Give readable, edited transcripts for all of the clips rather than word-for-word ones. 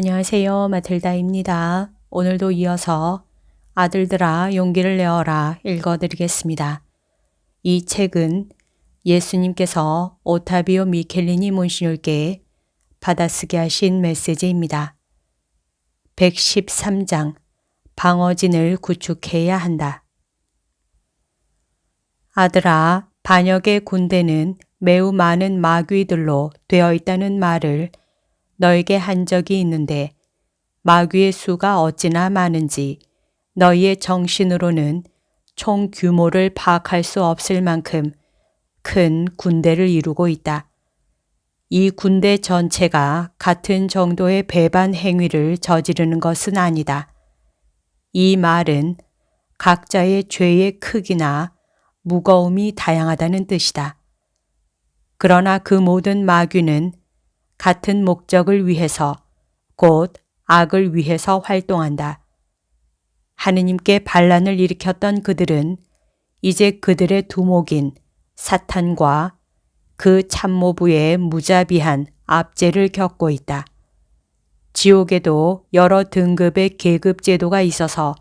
안녕하세요. 마틸다입니다. 오늘도 이어서 아들들아 용기를 내어라 읽어드리겠습니다. 이 책은 예수님께서 오타비오 미켈리니 몬시뇰께 받아쓰게 하신 메시지입니다. 113장 방어진을 구축해야 한다. 아들아, 반역의 군대는 매우 많은 마귀들로 되어 있다는 말을 너에게 한 적이 있는데 마귀의 수가 어찌나 많은지 너희의 정신으로는 총 규모를 파악할 수 없을 만큼 큰 군대를 이루고 있다. 이 군대 전체가 같은 정도의 배반 행위를 저지르는 것은 아니다. 이 말은 각자의 죄의 크기나 무거움이 다양하다는 뜻이다. 그러나 그 모든 마귀는 같은 목적을 위해서 곧 악을 위해서 활동한다. 하느님께 반란을 일으켰던 그들은 이제 그들의 두목인 사탄과 그 참모부의 무자비한 압제를 겪고 있다. 지옥에도 여러 등급의 계급 제도가 있어서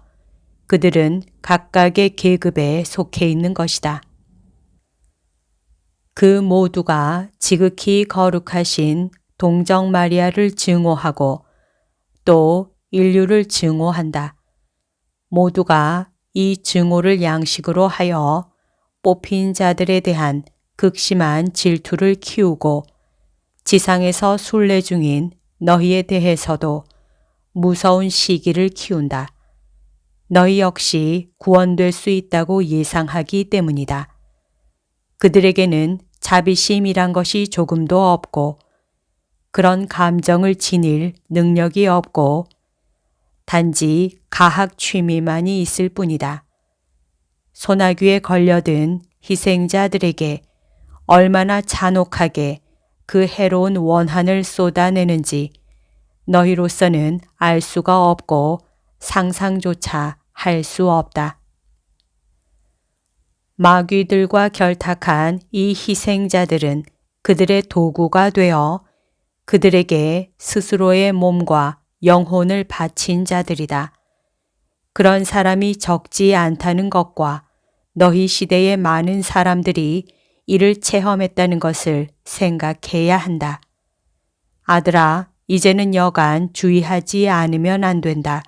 그들은 각각의 계급에 속해 있는 것이다. 그 모두가 지극히 거룩하신 동정 마리아를 증오하고 또 인류를 증오한다. 모두가 이 증오를 양식으로 하여 뽑힌 자들에 대한 극심한 질투를 키우고 지상에서 순례 중인 너희에 대해서도 무서운 시기를 키운다. 너희 역시 구원될 수 있다고 예상하기 때문이다. 그들에게는 자비심이란 것이 조금도 없고 그런 감정을 지닐 능력이 없고 단지 가학 취미만이 있을 뿐이다. 소나귀에 걸려든 희생자들에게 얼마나 잔혹하게 그 해로운 원한을 쏟아내는지 너희로서는 알 수가 없고 상상조차 할 수 없다. 마귀들과 결탁한 이 희생자들은 그들의 도구가 되어 그들에게 스스로의 몸과 영혼을 바친 자들이다. 그런 사람이 적지 않다는 것과 너희 시대의 많은 사람들이 이를 체험했다는 것을 생각해야 한다. 아들아, 이제는 여간 주의하지 않으면 안 된다.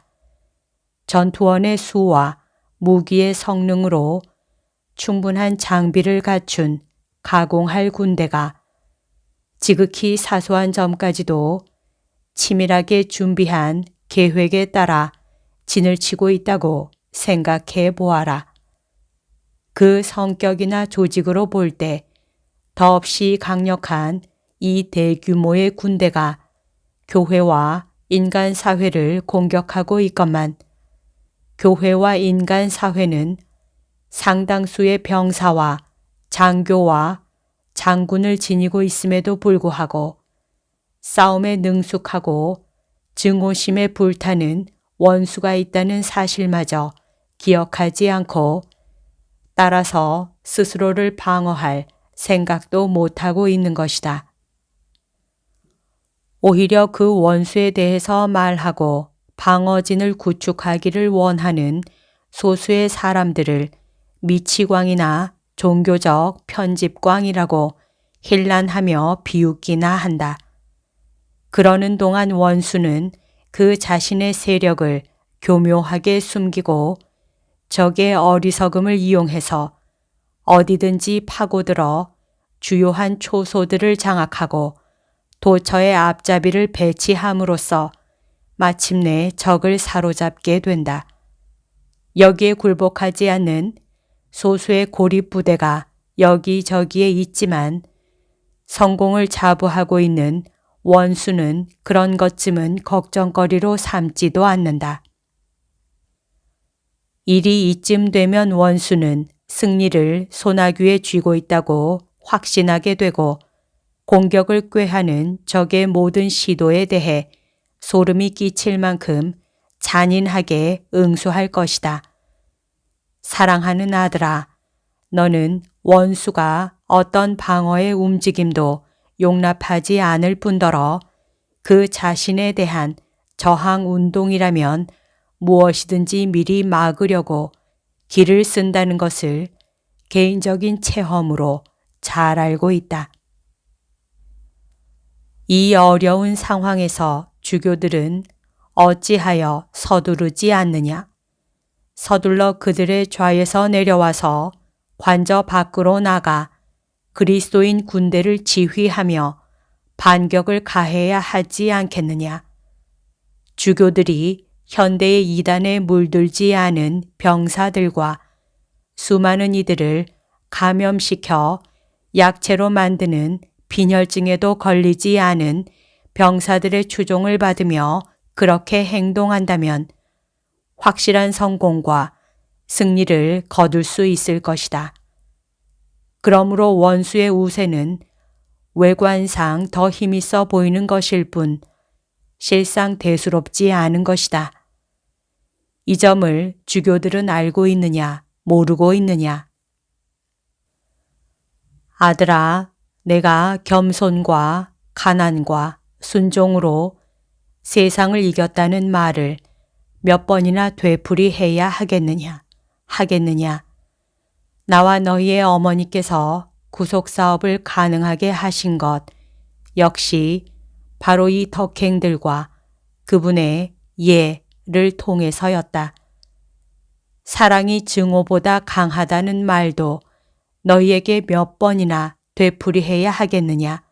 전투원의 수와 무기의 성능으로 충분한 장비를 갖춘 가공할 군대가 지극히 사소한 점까지도 치밀하게 준비한 계획에 따라 진을 치고 있다고 생각해 보아라. 그 성격이나 조직으로 볼 때 더없이 강력한 이 대규모의 군대가 교회와 인간 사회를 공격하고 있건만 교회와 인간 사회는 상당수의 병사와 장교와 장군을 지니고 있음에도 불구하고 싸움에 능숙하고 증오심에 불타는 원수가 있다는 사실마저 기억하지 않고 따라서 스스로를 방어할 생각도 못하고 있는 것이다. 오히려 그 원수에 대해서 말하고 방어진을 구축하기를 원하는 소수의 사람들을 미치광이나 종교적 편집광이라고 힐난하며 비웃기나 한다. 그러는 동안 원수는 그 자신의 세력을 교묘하게 숨기고 적의 어리석음을 이용해서 어디든지 파고들어 주요한 초소들을 장악하고 도처의 앞잡이를 배치함으로써 마침내 적을 사로잡게 된다. 여기에 굴복하지 않는 소수의 고립부대가 여기저기에 있지만 성공을 자부하고 있는 원수는 그런 것쯤은 걱정거리로 삼지도 않는다. 일이 이쯤 되면 원수는 승리를 소나귀에 쥐고 있다고 확신하게 되고 공격을 꾀하는 적의 모든 시도에 대해 소름이 끼칠 만큼 잔인하게 응수할 것이다. 사랑하는 아들아, 너는 원수가 어떤 방어의 움직임도 용납하지 않을 뿐더러 그 자신에 대한 저항 운동이라면 무엇이든지 미리 막으려고 기를 쓴다는 것을 개인적인 체험으로 잘 알고 있다. 이 어려운 상황에서 주교들은 어찌하여 서두르지 않느냐? 서둘러 그들의 좌에서 내려와서 관저 밖으로 나가 그리스도인 군대를 지휘하며 반격을 가해야 하지 않겠느냐? 주교들이 현대의 이단에 물들지 않은 병사들과 수많은 이들을 감염시켜 약체로 만드는 빈혈증에도 걸리지 않은 병사들의 추종을 받으며 그렇게 행동한다면 확실한 성공과 승리를 거둘 수 있을 것이다. 그러므로 원수의 우세는 외관상 더 힘있어 보이는 것일 뿐 실상 대수롭지 않은 것이다. 이 점을 주교들은 알고 있느냐, 모르고 있느냐? 아들아, 내가 겸손과 가난과 순종으로 세상을 이겼다는 말을 몇 번이나 되풀이해야 하겠느냐? 나와 너희의 어머니께서 구속사업을 가능하게 하신 것 역시 바로 이 덕행들과 그분의 예를 통해서였다. 사랑이 증오보다 강하다는 말도 너희에게 몇 번이나 되풀이해야 하겠느냐?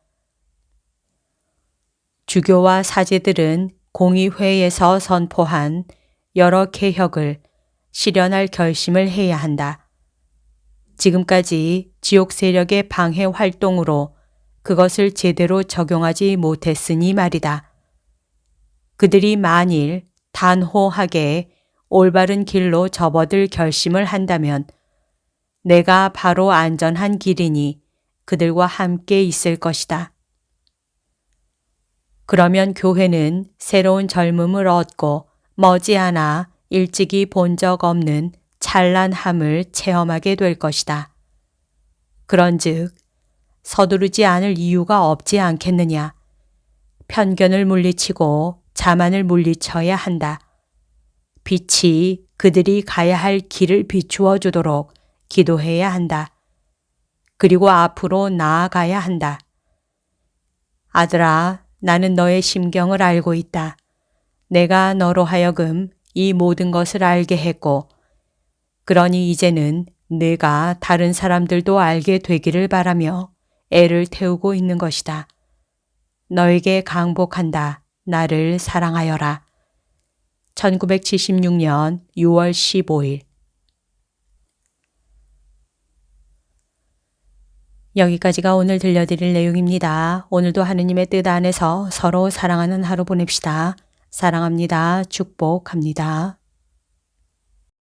주교와 사제들은 공의회에서 선포한 여러 개혁을 실현할 결심을 해야 한다. 지금까지 지옥 세력의 방해 활동으로 그것을 제대로 적용하지 못했으니 말이다. 그들이 만일 단호하게 올바른 길로 접어들 결심을 한다면 내가 바로 안전한 길이니 그들과 함께 있을 것이다. 그러면 교회는 새로운 젊음을 얻고 머지않아 일찍이 본 적 없는 찬란함을 체험하게 될 것이다. 그런즉 서두르지 않을 이유가 없지 않겠느냐. 편견을 물리치고 자만을 물리쳐야 한다. 빛이 그들이 가야 할 길을 비추어 주도록 기도해야 한다. 그리고 앞으로 나아가야 한다. 아들아, 나는 너의 심경을 알고 있다. 내가 너로 하여금 이 모든 것을 알게 했고, 그러니 이제는 내가 다른 사람들도 알게 되기를 바라며 애를 태우고 있는 것이다. 너에게 강복한다. 나를 사랑하여라. 1976년 6월 15일. 여기까지가 오늘 들려드릴 내용입니다. 오늘도 하느님의 뜻 안에서 서로 사랑하는 하루 보냅시다. 사랑합니다. 축복합니다.